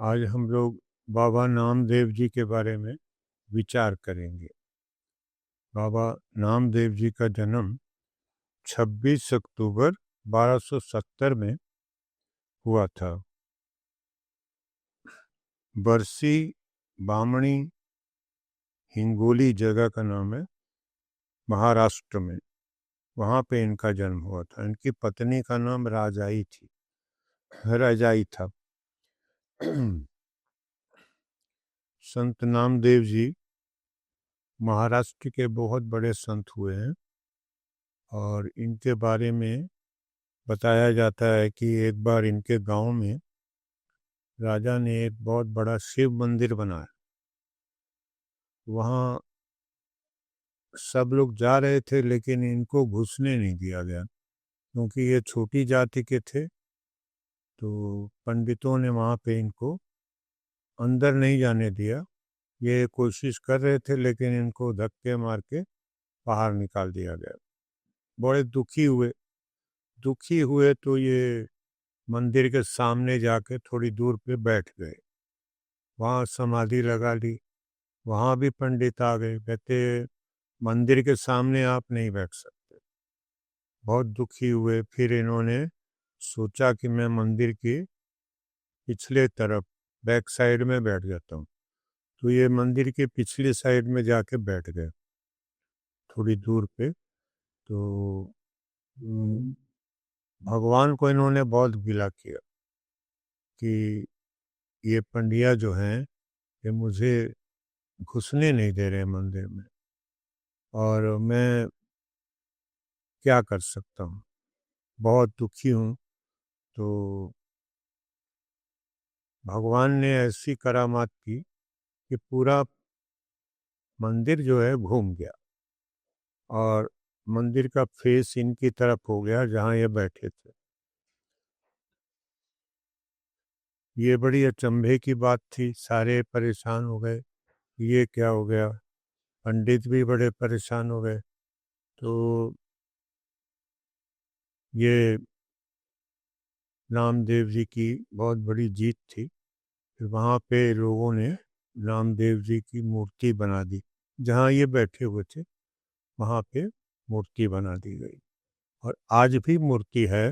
आज हम लोग बाबा नामदेव जी के बारे में विचार करेंगे। बाबा नामदेव जी का जन्म 26 अक्टूबर 1270 में हुआ था। बरसी बामणी हिंगोली जगह का नाम है, महाराष्ट्र में। वहाँ पे इनका जन्म हुआ था। इनकी पत्नी का नाम राजाई था। संत नामदेव जी महाराष्ट्र के बहुत बड़े संत हुए हैं और इनके बारे में बताया जाता है कि एक बार इनके गांव में राजा ने एक बहुत बड़ा शिव मंदिर बनाया। वहाँ सब लोग जा रहे थे लेकिन इनको घुसने नहीं दिया गया क्योंकि ये छोटी जाति के थे। तो पंडितों ने वहाँ पे इनको अंदर नहीं जाने दिया। ये कोशिश कर रहे थे लेकिन इनको धक्के मार के बाहर निकाल दिया गया। बड़े दुखी हुए तो ये मंदिर के सामने जाके थोड़ी दूर पे बैठ गए। वहाँ समाधि लगा ली। वहाँ भी पंडित आ गए, कहते मंदिर के सामने आप नहीं बैठ सकते। बहुत दुखी हुए। फिर इन्होंने सोचा कि मैं मंदिर की पिछले तरफ बैक साइड में बैठ जाता हूँ। तो ये मंदिर के पिछली साइड में जाके बैठ गए थोड़ी दूर पे। तो भगवान को इन्होंने बहुत गिला किया कि ये पंडिया जो हैं ये मुझे घुसने नहीं दे रहे मंदिर में और मैं क्या कर सकता हूँ, बहुत दुखी हूँ। तो भगवान ने ऐसी करामात की कि पूरा मंदिर जो है घूम गया और मंदिर का फेस इनकी तरफ हो गया जहाँ ये बैठे थे। ये बड़ी अचंभे की बात थी। सारे परेशान हो गए, ये क्या हो गया। पंडित भी बड़े परेशान हो गए। तो ये नामदेव जी की बहुत बड़ी जीत थी। फिर वहाँ पे लोगों ने नामदेव जी की मूर्ति बना दी। जहाँ ये बैठे हुए थे वहाँ पे मूर्ति बना दी गई और आज भी मूर्ति है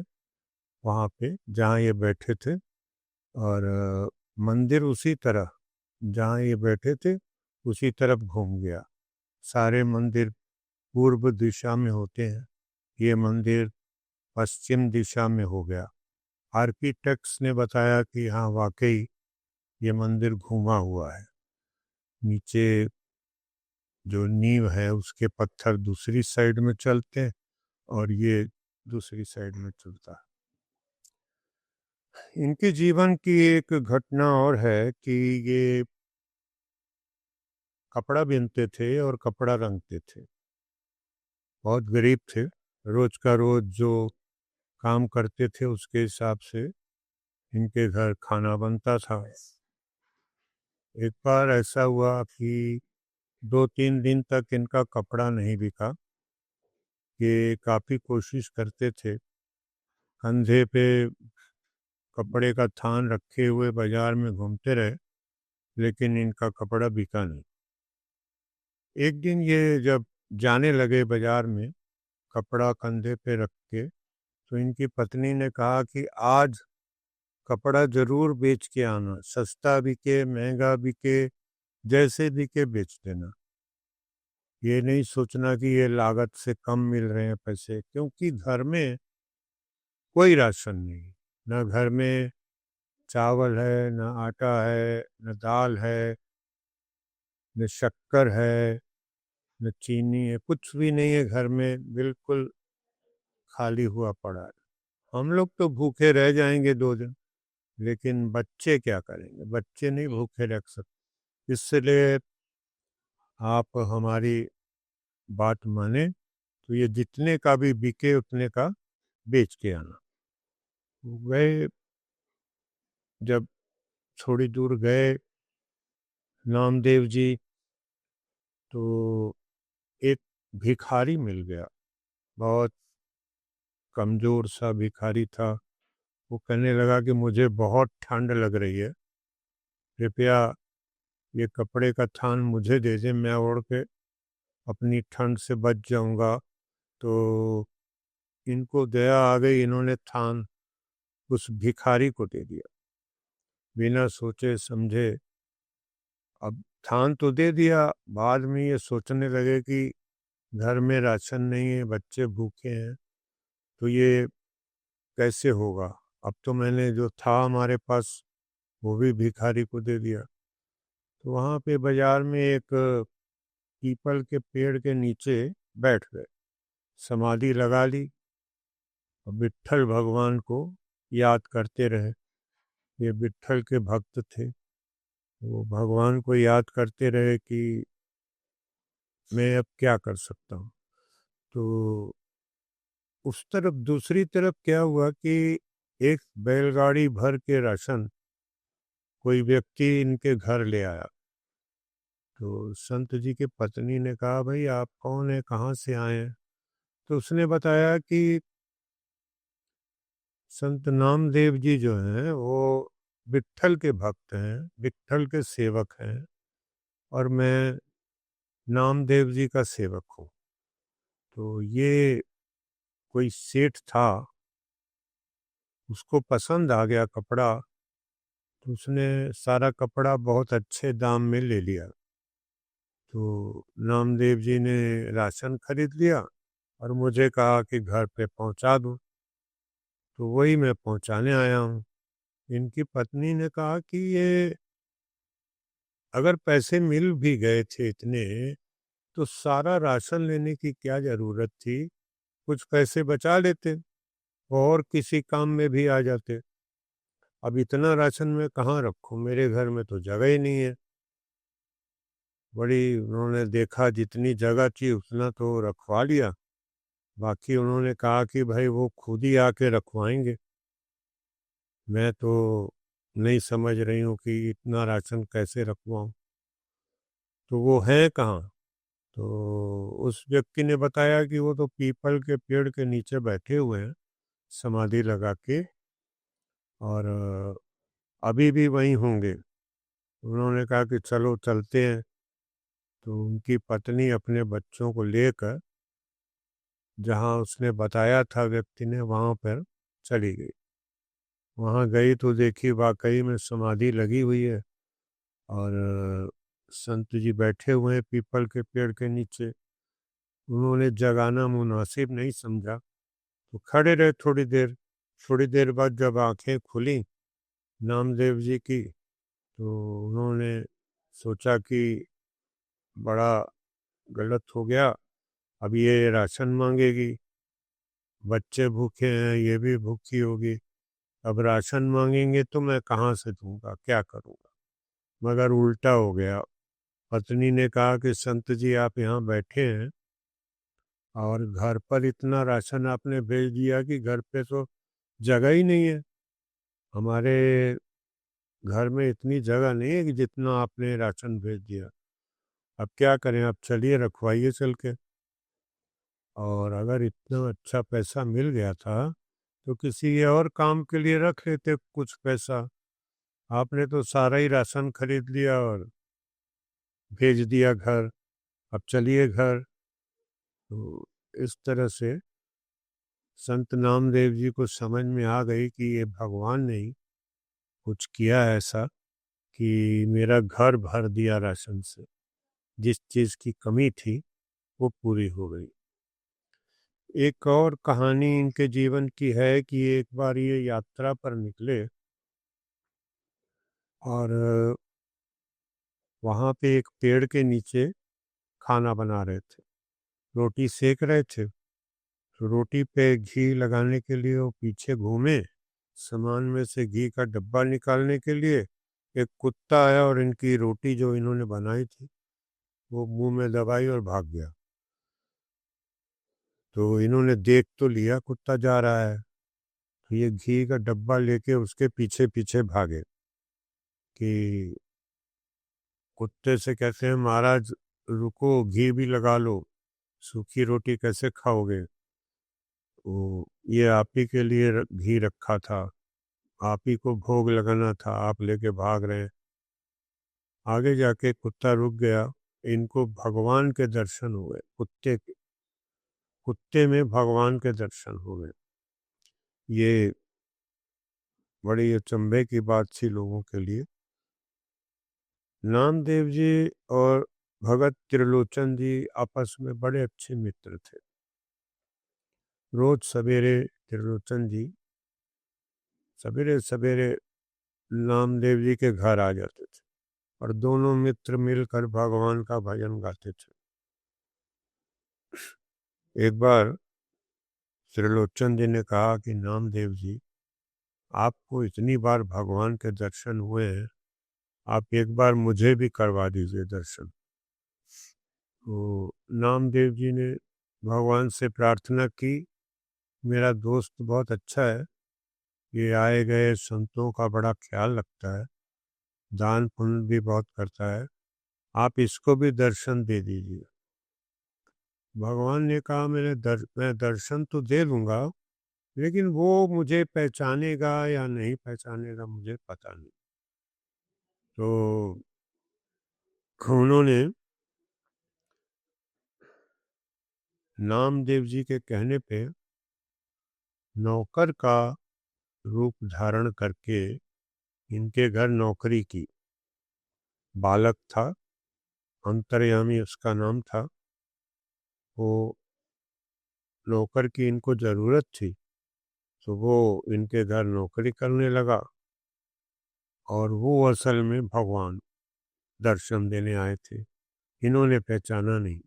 वहाँ पे जहाँ ये बैठे थे। और मंदिर उसी तरह जहाँ ये बैठे थे उसी तरफ घूम गया। सारे मंदिर पूर्व दिशा में होते हैं, ये मंदिर पश्चिम दिशा में हो गया। आर्किटेक्ट्स ने बताया कि हाँ वाकई ये मंदिर घूमा हुआ है। नीचे जो नींव है उसके पत्थर दूसरी साइड में चलते हैं और ये दूसरी साइड में चलता है। इनके जीवन की एक घटना और है कि ये कपड़ा बिनते थे और कपड़ा रंगते थे। बहुत गरीब थे। रोज का रोज जो काम करते थे उसके हिसाब से इनके घर खाना बनता था। एक बार ऐसा हुआ कि 2-3 दिन तक इनका कपड़ा नहीं बिका। ये काफ़ी कोशिश करते थे। कंधे पे कपड़े का थान रखे हुए बाजार में घूमते रहे लेकिन इनका कपड़ा बिका नहीं। एक दिन ये जब जाने लगे बाजार में कपड़ा कंधे पे रख के, तो इनकी पत्नी ने कहा कि आज कपड़ा जरूर बेच के आना, सस्ता बिके महंगा बिके जैसे बिके बेच देना। ये नहीं सोचना कि ये लागत से कम मिल रहे हैं पैसे, क्योंकि घर में कोई राशन नहीं। न घर में चावल है, न आटा है, न दाल है, न शक्कर है, न चीनी है, कुछ भी नहीं है घर में। बिल्कुल खाली हुआ पड़ा है। हम लोग तो भूखे रह जाएंगे 2 दिन, लेकिन बच्चे क्या करेंगे? बच्चे नहीं भूखे रख सकते। इसलिए आप हमारी बात माने तो ये जितने का भी बिके उतने का बेच के आना। गए, जब थोड़ी दूर गए नामदेव जी, तो एक भिखारी मिल गया। बहुत कमजोर सा भिखारी था। वो कहने लगा कि मुझे बहुत ठंड लग रही है कृपया ये कपड़े का थान मुझे दे दे, मैं ओढ़ के अपनी ठंड से बच जाऊंगा। तो इनको दया आ गई, इन्होंने थान उस भिखारी को दे दिया बिना सोचे समझे। अब थान तो दे दिया, बाद में ये सोचने लगे कि घर में राशन नहीं है, बच्चे भूखे हैं, तो ये कैसे होगा। अब तो मैंने जो था हमारे पास वो भी भिखारी को दे दिया। तो वहाँ पे बाजार में एक पीपल के पेड़ के नीचे बैठ गए, समाधि लगा ली और विट्ठल भगवान को याद करते रहे। ये विट्ठल के भक्त थे, वो भगवान को याद करते रहे कि मैं अब क्या कर सकता हूँ। तो उस तरफ दूसरी तरफ क्या हुआ कि एक बैलगाड़ी भर के राशन कोई व्यक्ति इनके घर ले आया। तो संत जी की पत्नी ने कहा, भाई आप कौन है, कहाँ से आए हैं। तो उसने बताया कि संत नामदेव जी जो हैं वो विट्ठल के भक्त हैं, विट्ठल के सेवक हैं, और मैं नामदेव जी का सेवक हूँ। तो ये कोई सेठ था, उसको पसंद आ गया कपड़ा, तो उसने सारा कपड़ा बहुत अच्छे दाम में ले लिया। तो नामदेव जी ने राशन खरीद लिया और मुझे कहा कि घर पे पहुंचा दूं। तो वही मैं पहुंचाने आया हूँ। इनकी पत्नी ने कहा कि ये अगर पैसे मिल भी गए थे इतने, तो सारा राशन लेने की क्या जरूरत थी, कुछ पैसे बचा लेते और किसी काम में भी आ जाते। अब इतना राशन मैं कहाँ रखूं, मेरे घर में तो जगह ही नहीं है। बड़ी उन्होंने देखा, जितनी जगह थी उतना तो रखवा लिया, बाकी उन्होंने कहा कि भाई वो खुद ही आके रखवाएंगे। मैं तो नहीं समझ रही हूँ कि इतना राशन कैसे रखवाऊं। तो वो है कहाँ। तो उस व्यक्ति ने बताया कि वो तो पीपल के पेड़ के नीचे बैठे हुए हैं समाधि लगा के, और अभी भी वहीं होंगे। उन्होंने कहा कि चलो चलते हैं। तो उनकी पत्नी अपने बच्चों को लेकर जहाँ उसने बताया था व्यक्ति ने, वहाँ पर चली गई। वहाँ गई तो देखी वाकई में समाधि लगी हुई है, और संत जी बैठे हुए हैं पीपल के पेड़ के नीचे। उन्होंने जगाना मुनासिब नहीं समझा, तो खड़े रहे थोड़ी देर। थोड़ी देर बाद जब आंखें खुली नामदेव जी की, तो उन्होंने सोचा कि बड़ा गलत हो गया, अब ये राशन मांगेगी, बच्चे भूखे हैं, ये भी भूखी होगी, अब राशन मांगेंगे तो मैं कहाँ से दूंगा, क्या करूंगा। मगर उल्टा हो गया। पत्नी ने कहा कि संत जी आप यहाँ बैठे हैं और घर पर इतना राशन आपने भेज दिया कि घर पे तो जगह ही नहीं है। हमारे घर में इतनी जगह नहीं है कि जितना आपने राशन भेज दिया। अब क्या करें, अब चलिए रखवाइए चल के। और अगर इतना अच्छा पैसा मिल गया था तो किसी और काम के लिए रख लेते कुछ पैसा। आपने तो सारा ही राशन खरीद लिया और भेज दिया घर, अब चलिए घर। तो इस तरह से संत नामदेव जी को समझ में आ गई कि ये भगवान ने ही कुछ किया ऐसा कि मेरा घर भर दिया राशन से, जिस चीज़ की कमी थी वो पूरी हो गई। एक और कहानी इनके जीवन की है कि एक बार ये यात्रा पर निकले और वहाँ पे एक पेड़ के नीचे खाना बना रहे थे, रोटी सेक रहे थे। तो रोटी पे घी लगाने के लिए वो पीछे घूमे, सामान में से घी का डब्बा निकालने के लिए एक कुत्ता आया और इनकी रोटी जो इन्होंने बनाई थी वो मुंह में दबाई और भाग गया। तो इन्होंने देख तो लिया कुत्ता जा रहा है, तो ये घी का डब्बा लेके उसके पीछे पीछे भागे कि कुत्ते से कहते हैं, महाराज रुको, घी भी लगा लो, सूखी रोटी कैसे खाओगे। तो ये आप ही के लिए घी रखा था, आप ही को भोग लगाना था, आप लेके भाग रहे हैं। आगे जाके कुत्ता रुक गया, इनको भगवान के दर्शन हुए, कुत्ते में भगवान के दर्शन हुए। ये बड़ी अचंभे की बात थी लोगों के लिए। नामदेव जी और भगत त्रिलोचन जी आपस में बड़े अच्छे मित्र थे। रोज सवेरे त्रिलोचन जी सवेरे सवेरे नामदेव जी के घर आ जाते थे और दोनों मित्र मिलकर भगवान का भजन गाते थे। एक बार त्रिलोचन जी ने कहा कि नामदेव जी, आपको इतनी बार भगवान के दर्शन हुए हैं, आप एक बार मुझे भी करवा दीजिए दर्शन। तो नामदेव जी ने भगवान से प्रार्थना की, मेरा दोस्त बहुत अच्छा है, ये आए गए संतों का बड़ा ख्याल रखता है, दान पुण्य भी बहुत करता है, आप इसको भी दर्शन दे दीजिए। भगवान ने कहा मैं दर्शन तो दे दूंगा, लेकिन वो मुझे पहचानेगा या नहीं पहचानेगा मुझे पता नहीं। तो उन्होंने नामदेव जी के कहने पे नौकर का रूप धारण करके इनके घर नौकरी की। बालक था, अंतर्यामी उसका नाम था। वो नौकर की इनको ज़रूरत थी, तो वो इनके घर नौकरी करने लगा और वो असल में भगवान दर्शन देने आए थे। इन्होंने पहचाना नहीं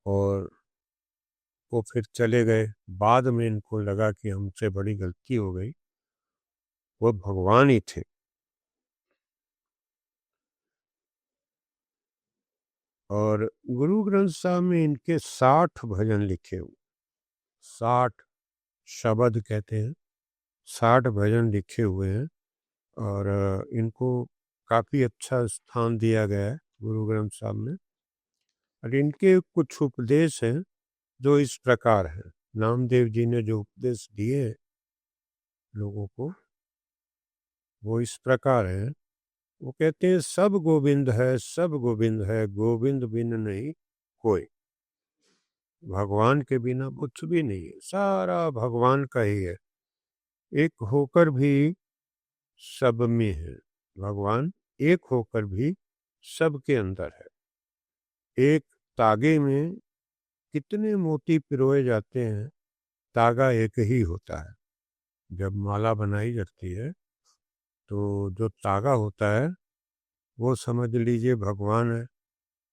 और वो फिर चले गए। बाद में इनको लगा कि हमसे बड़ी गलती हो गई, वो भगवान ही थे। और गुरु ग्रंथ साहब में इनके 60 भजन लिखे हुए, 60 शब्द कहते हैं, 60 भजन लिखे हुए हैं। और इनको काफ़ी अच्छा स्थान दिया गया है गुरु ग्रंथ साहब में। और इनके कुछ उपदेश हैं जो इस प्रकार हैं। नामदेव जी ने जो उपदेश दिए लोगों को वो इस प्रकार है। वो कहते हैं सब गोविंद है, सब गोविंद है, गोविंद बिन नहीं कोई। भगवान के बिना कुछ भी नहीं है, सारा भगवान का ही है। एक होकर भी सब में है, भगवान एक होकर भी सबके अंदर है। एक तागे में कितने मोती पिरोए जाते हैं, तागा एक ही होता है। जब माला बनाई जाती है तो जो तागा होता है वो समझ लीजिए भगवान है,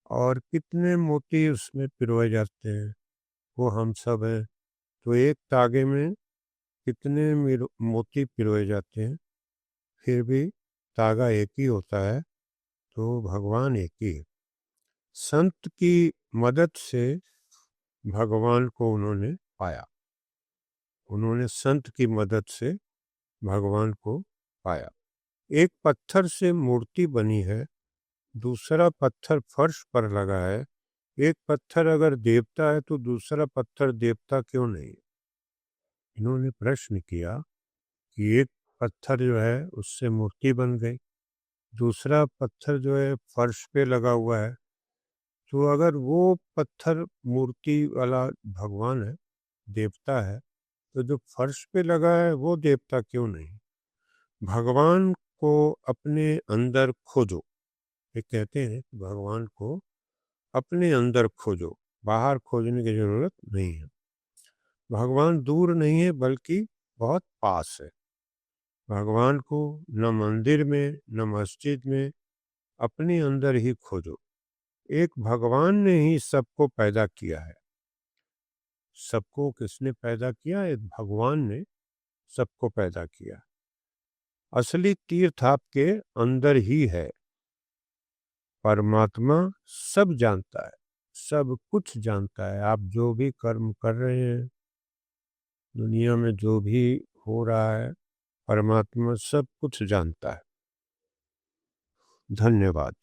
और कितने मोती उसमें पिरोए जाते हैं वो हम सब हैं। तो एक तागे में कितने मोती पिरोए जाते हैं, फिर भी तागा एक ही होता है, तो भगवान एक ही है। संत की मदद से भगवान को उन्होंने पाया, उन्होंने संत की मदद से भगवान को पाया। एक पत्थर से मूर्ति बनी है, दूसरा पत्थर फर्श पर लगा है। एक पत्थर अगर देवता है तो दूसरा पत्थर देवता क्यों नहीं? इन्होंने प्रश्न किया कि एक पत्थर जो है उससे मूर्ति बन गई, दूसरा पत्थर जो है फर्श पे लगा हुआ है, तो अगर वो पत्थर मूर्ति वाला भगवान है, देवता है, तो जो फर्श पे लगा है वो देवता क्यों नहीं? भगवान को अपने अंदर खोजो। ये कहते हैं कि भगवान को अपने अंदर खोजो, बाहर खोजने की जरूरत नहीं है। भगवान दूर नहीं है बल्कि बहुत पास है। भगवान को न मंदिर में न मस्जिद में, अपने अंदर ही खोजो। एक भगवान ने ही सबको पैदा किया है। सबको किसने पैदा किया? एक भगवान ने सबको पैदा किया। असली तीर्थ आपके अंदर ही है। परमात्मा सब जानता है, सब कुछ जानता है। आप जो भी कर्म कर रहे हैं, दुनिया में जो भी हो रहा है, परमात्मा सब कुछ जानता है। धन्यवाद।